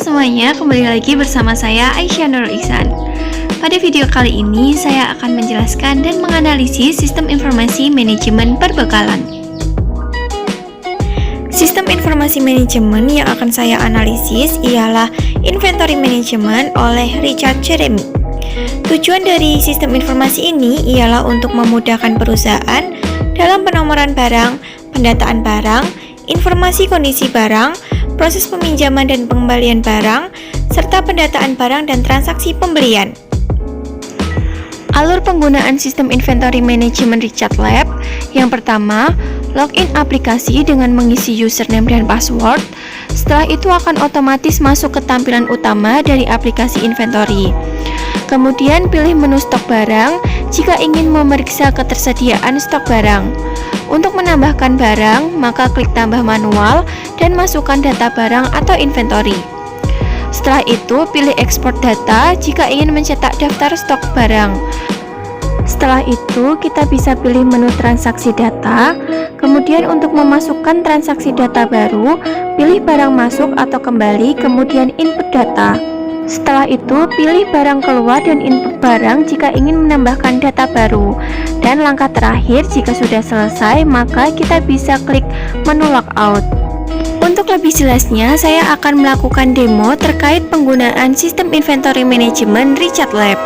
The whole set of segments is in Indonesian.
semuanya, kembali lagi bersama saya Aisyah Nurul Ihsan. Pada video kali ini saya akan menjelaskan dan menganalisis sistem informasi manajemen perbekalan. Sistem informasi manajemen yang akan saya analisis ialah Inventory Management oleh Richard Jeremy. Tujuan dari sistem informasi ini ialah untuk memudahkan perusahaan dalam penomoran barang, pendataan barang, informasi kondisi barang, proses peminjaman dan pengembalian barang, serta pendataan barang dan transaksi pembelian. Alur penggunaan sistem Inventory Management Richard Lab. Yang pertama, login aplikasi dengan mengisi username dan password. Setelah itu akan otomatis masuk ke tampilan utama dari aplikasi inventory. Kemudian pilih menu stok barang jika ingin memeriksa ketersediaan stok barang. Untuk menambahkan barang, maka klik tambah manual dan masukkan data barang atau inventory. Setelah itu, pilih ekspor data jika ingin mencetak daftar stok barang. Setelah itu, kita bisa pilih menu transaksi data. Kemudian untuk memasukkan transaksi data baru, pilih barang masuk atau kembali, kemudian input data. Setelah itu, pilih barang keluar dan input barang jika ingin menambahkan data baru. Dan langkah terakhir, jika sudah selesai, maka kita bisa klik menu logout. Untuk lebih jelasnya, saya akan melakukan demo terkait penggunaan sistem Inventory Management Richard Lab.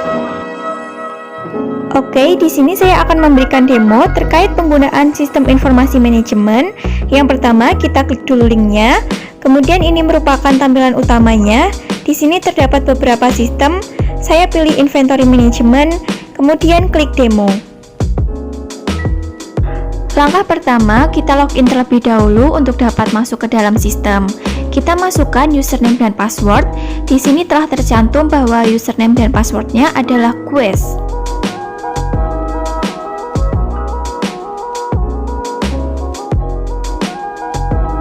Oke, di sini saya akan memberikan demo terkait penggunaan sistem informasi manajemen. Yang pertama, kita klik dulu linknya. Kemudian ini merupakan tampilan utamanya. Di sini terdapat beberapa sistem. Saya pilih Inventory Management, kemudian klik demo. Langkah pertama, kita login terlebih dahulu untuk dapat masuk ke dalam sistem. Kita masukkan username dan password. Di sini telah tercantum bahwa username dan passwordnya adalah Quest.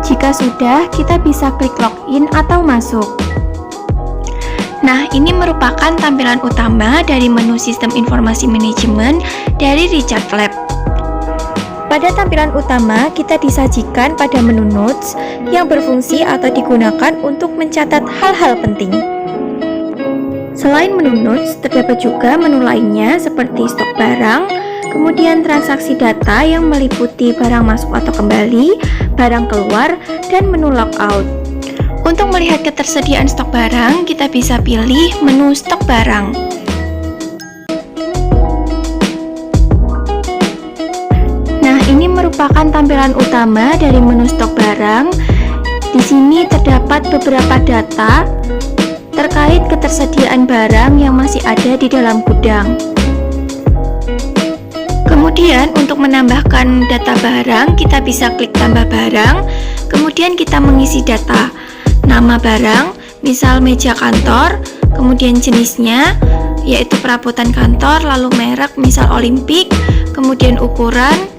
Jika sudah, kita bisa klik login atau masuk. Nah, ini merupakan tampilan utama dari menu sistem informasi manajemen dari Richard Lab. Pada tampilan utama, kita disajikan pada menu Notes yang berfungsi atau digunakan untuk mencatat hal-hal penting. Selain menu Notes, terdapat juga menu lainnya seperti stok barang, kemudian transaksi data yang meliputi barang masuk atau kembali, barang keluar, dan menu logout. Untuk melihat ketersediaan stok barang, kita bisa pilih menu stok barang. Nah, ini merupakan tampilan utama dari menu stok barang. Di sini terdapat beberapa data terkait ketersediaan barang yang masih ada di dalam gudang. Kemudian untuk menambahkan data barang, kita bisa klik tambah barang, kemudian kita mengisi data. Nama barang, misal meja kantor, kemudian jenisnya, yaitu perabotan kantor, lalu merek, misal Olimpik, kemudian ukuran,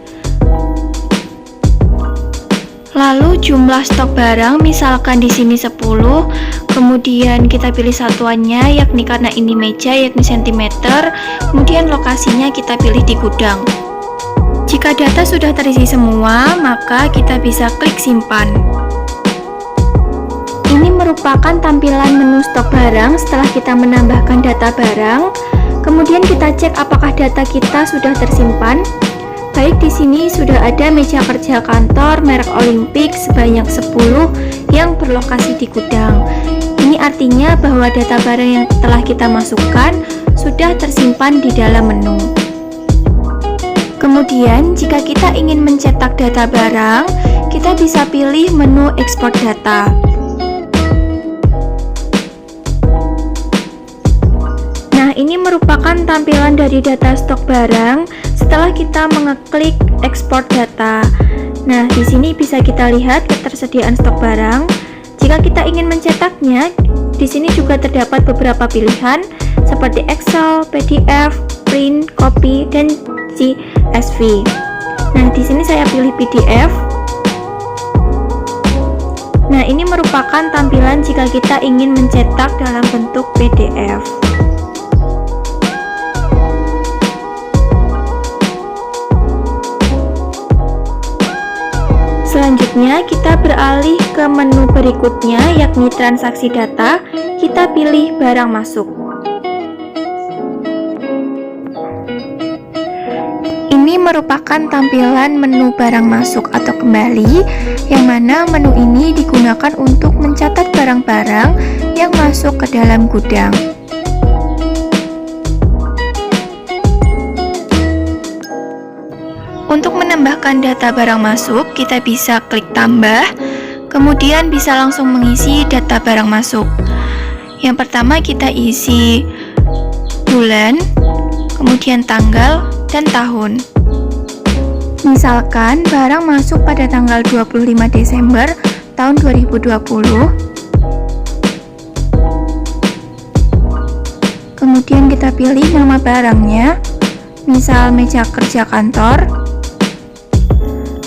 lalu jumlah stok barang, misalkan di sini 10, kemudian kita pilih satuannya, yakni karena ini meja, yakni cm, kemudian lokasinya kita pilih di gudang. Jika data sudah terisi semua, maka kita bisa klik simpan. Ini merupakan tampilan menu stok barang setelah kita menambahkan data barang. Kemudian kita cek apakah data kita sudah tersimpan. Baik, di sini sudah ada meja kerja kantor merek Olimpik sebanyak 10 yang berlokasi di gudang. Ini artinya bahwa data barang yang telah kita masukkan sudah tersimpan di dalam menu. Kemudian, jika kita ingin mencetak data barang, kita bisa pilih menu ekspor data. Nah, ini merupakan tampilan dari data stok barang setelah kita mengeklik ekspor data. Nah, di sini bisa kita lihat ketersediaan stok barang. Jika kita ingin mencetaknya, di sini juga terdapat beberapa pilihan seperti Excel, PDF, print, copy, dan CSV. Nah, di sini saya pilih PDF. Nah, ini merupakan tampilan jika kita ingin mencetak dalam bentuk PDF. Selanjutnya kita beralih ke menu berikutnya, yakni transaksi data. Kita pilih barang masuk. Ini merupakan tampilan menu barang masuk atau kembali, yang mana menu ini digunakan untuk mencatat barang-barang yang masuk ke dalam gudang. Untuk menambahkan data barang masuk, kita bisa klik tambah, kemudian bisa langsung mengisi data barang masuk. Yang pertama kita isi bulan, kemudian tanggal, dan tahun. Misalkan barang masuk pada tanggal 25 Desember tahun 2020. Kemudian kita pilih nama barangnya, misal meja kerja kantor.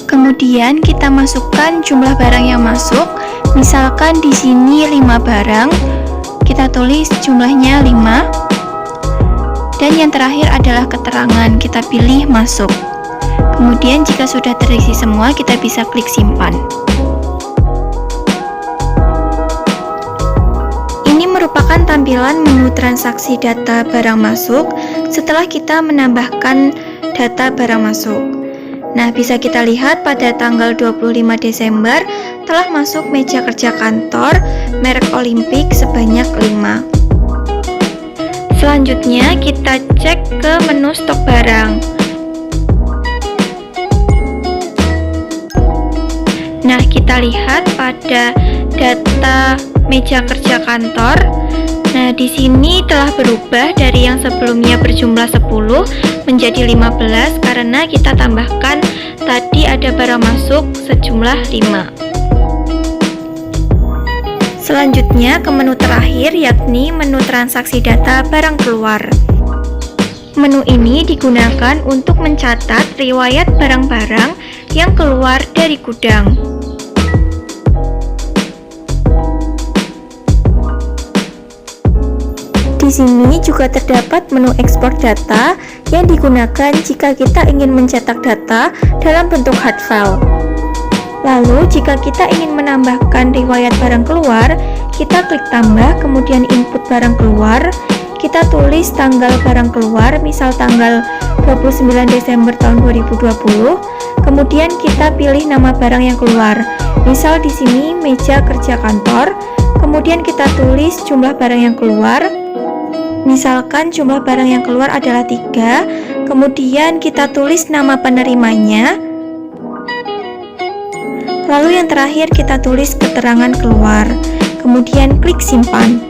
Kemudian kita masukkan jumlah barang yang masuk. Misalkan di sini 5 barang, kita tulis jumlahnya 5. Dan yang terakhir adalah keterangan, kita pilih masuk. Kemudian jika sudah terisi semua, kita bisa klik simpan. Ini merupakan tampilan menu transaksi data barang masuk setelah kita menambahkan data barang masuk. Nah, bisa kita lihat pada tanggal 25 Desember telah masuk meja kerja kantor merek Olimpik sebanyak 5. Selanjutnya kita cek ke menu stok barang. Nah, kita lihat pada data meja kerja kantor. Nah, di sini telah berubah dari yang sebelumnya berjumlah 10 menjadi 15 karena kita tambahkan tadi ada barang masuk sejumlah 5. Selanjutnya ke menu terakhir, yakni menu transaksi data barang keluar. Menu ini digunakan untuk mencatat riwayat barang-barang yang keluar dari gudang. Di sini juga terdapat menu ekspor data yang digunakan jika kita ingin mencetak data dalam bentuk hard file. Lalu, jika kita ingin menambahkan riwayat barang keluar, kita klik tambah, kemudian input barang keluar. Kita tulis tanggal barang keluar, misal tanggal 29 Desember tahun 2020. Kemudian kita pilih nama barang yang keluar. Misal di sini meja kerja kantor. Kemudian kita tulis jumlah barang yang keluar. Misalkan jumlah barang yang keluar adalah 3, kemudian kita tulis nama penerimanya. Lalu yang terakhir kita tulis keterangan keluar, kemudian klik simpan.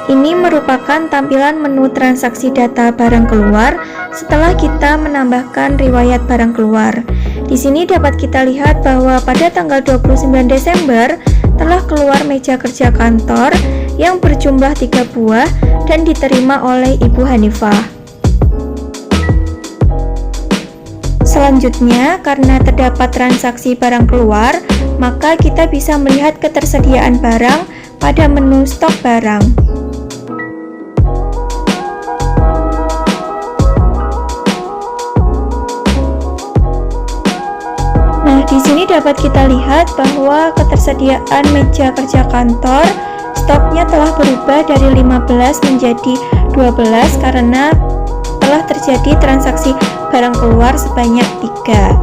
Ini merupakan tampilan menu transaksi data barang keluar setelah kita menambahkan riwayat barang keluar. Di sini dapat kita lihat bahwa pada tanggal 29 Desember telah keluar meja kerja kantor yang berjumlah 3 buah dan diterima oleh Ibu Hanifah. Selanjutnya, karena terdapat transaksi barang keluar, maka kita bisa melihat ketersediaan barang pada menu stok barang. Nah, di sini dapat kita lihat bahwa ketersediaan meja kerja kantor stoknya telah berubah dari 15 menjadi 12 karena telah terjadi transaksi barang keluar sebanyak 3.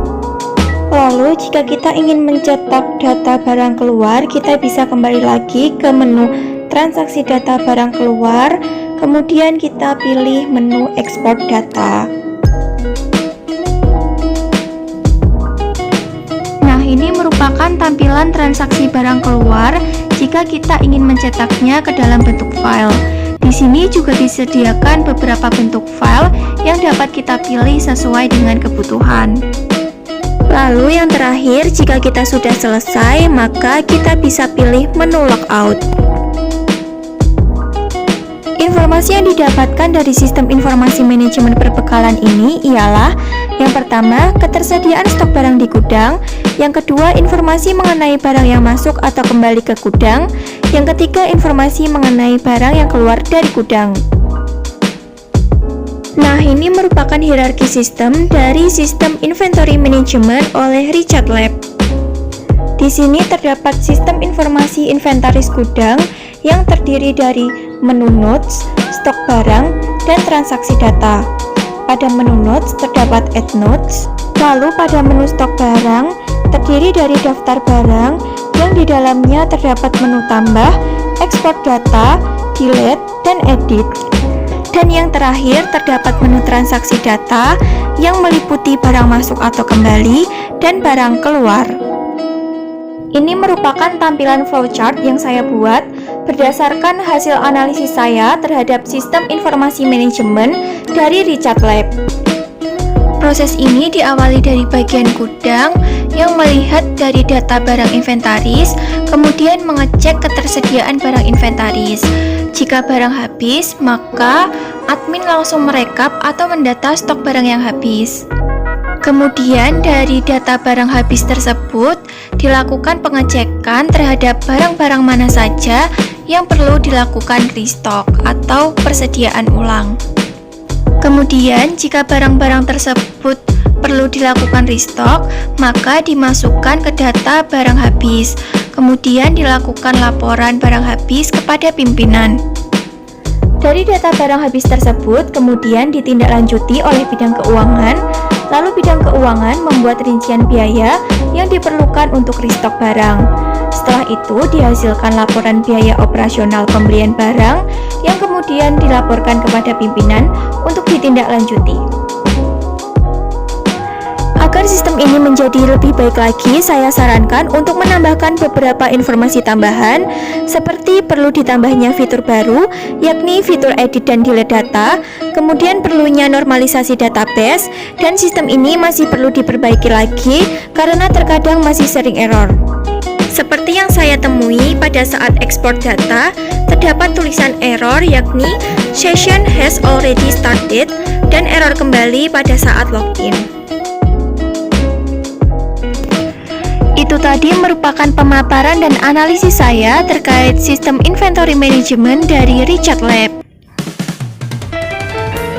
Lalu, jika kita ingin mencetak data barang keluar, kita bisa kembali lagi ke menu transaksi data barang keluar, kemudian kita pilih menu ekspor data. Ini merupakan tampilan transaksi barang keluar jika kita ingin mencetaknya ke dalam bentuk file. Di sini juga disediakan beberapa bentuk file yang dapat kita pilih sesuai dengan kebutuhan. Lalu yang terakhir, jika kita sudah selesai, maka kita bisa pilih menu logout. Informasi yang didapatkan dari sistem informasi manajemen perbekalan ini ialah: yang pertama, ketersediaan stok barang di gudang. Yang kedua, informasi mengenai barang yang masuk atau kembali ke gudang. Yang ketiga, informasi mengenai barang yang keluar dari gudang. Nah, ini merupakan hierarki sistem dari sistem inventory management oleh Richard Lab. Di sini terdapat sistem informasi inventaris gudang yang terdiri dari menu notes, stok barang, dan transaksi data. Pada menu notes terdapat add notes, lalu pada menu stok barang terdiri dari daftar barang yang di dalamnya terdapat menu tambah, ekspor data, delete, dan edit. Dan yang terakhir terdapat menu transaksi data yang meliputi barang masuk atau kembali dan barang keluar. Ini merupakan tampilan flowchart yang saya buat berdasarkan hasil analisis saya terhadap sistem informasi manajemen dari Richard Lab. Proses ini diawali dari bagian gudang yang melihat dari data barang inventaris, kemudian mengecek ketersediaan barang inventaris. Jika barang habis, maka admin langsung merekap atau mendata stok barang yang habis. Kemudian dari data barang habis tersebut dilakukan pengecekan terhadap barang-barang mana saja yang perlu dilakukan restock atau persediaan ulang. Kemudian jika barang-barang tersebut perlu dilakukan restock, maka dimasukkan ke data barang habis. Kemudian dilakukan laporan barang habis kepada pimpinan. Dari data barang habis tersebut kemudian ditindaklanjuti oleh bidang keuangan, lalu bidang keuangan membuat rincian biaya yang diperlukan untuk restock barang. Setelah itu dihasilkan laporan biaya operasional pembelian barang yang kemudian dilaporkan kepada pimpinan untuk ditindaklanjuti. Agar sistem ini menjadi lebih baik lagi, saya sarankan untuk menambahkan beberapa informasi tambahan seperti perlu ditambahnya fitur baru, yakni fitur edit dan delete data, kemudian perlunya normalisasi database, dan sistem ini masih perlu diperbaiki lagi karena terkadang masih sering error. Seperti yang saya temui pada saat ekspor data, terdapat tulisan error yakni session has already started dan error kembali pada saat login. Itu tadi merupakan pemaparan dan analisis saya terkait sistem inventory management dari Richard Lab.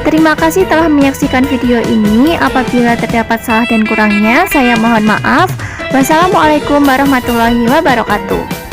Terima kasih telah menyaksikan video ini. Apabila terdapat salah dan kurangnya, saya mohon maaf. Wassalamualaikum warahmatullahi wabarakatuh.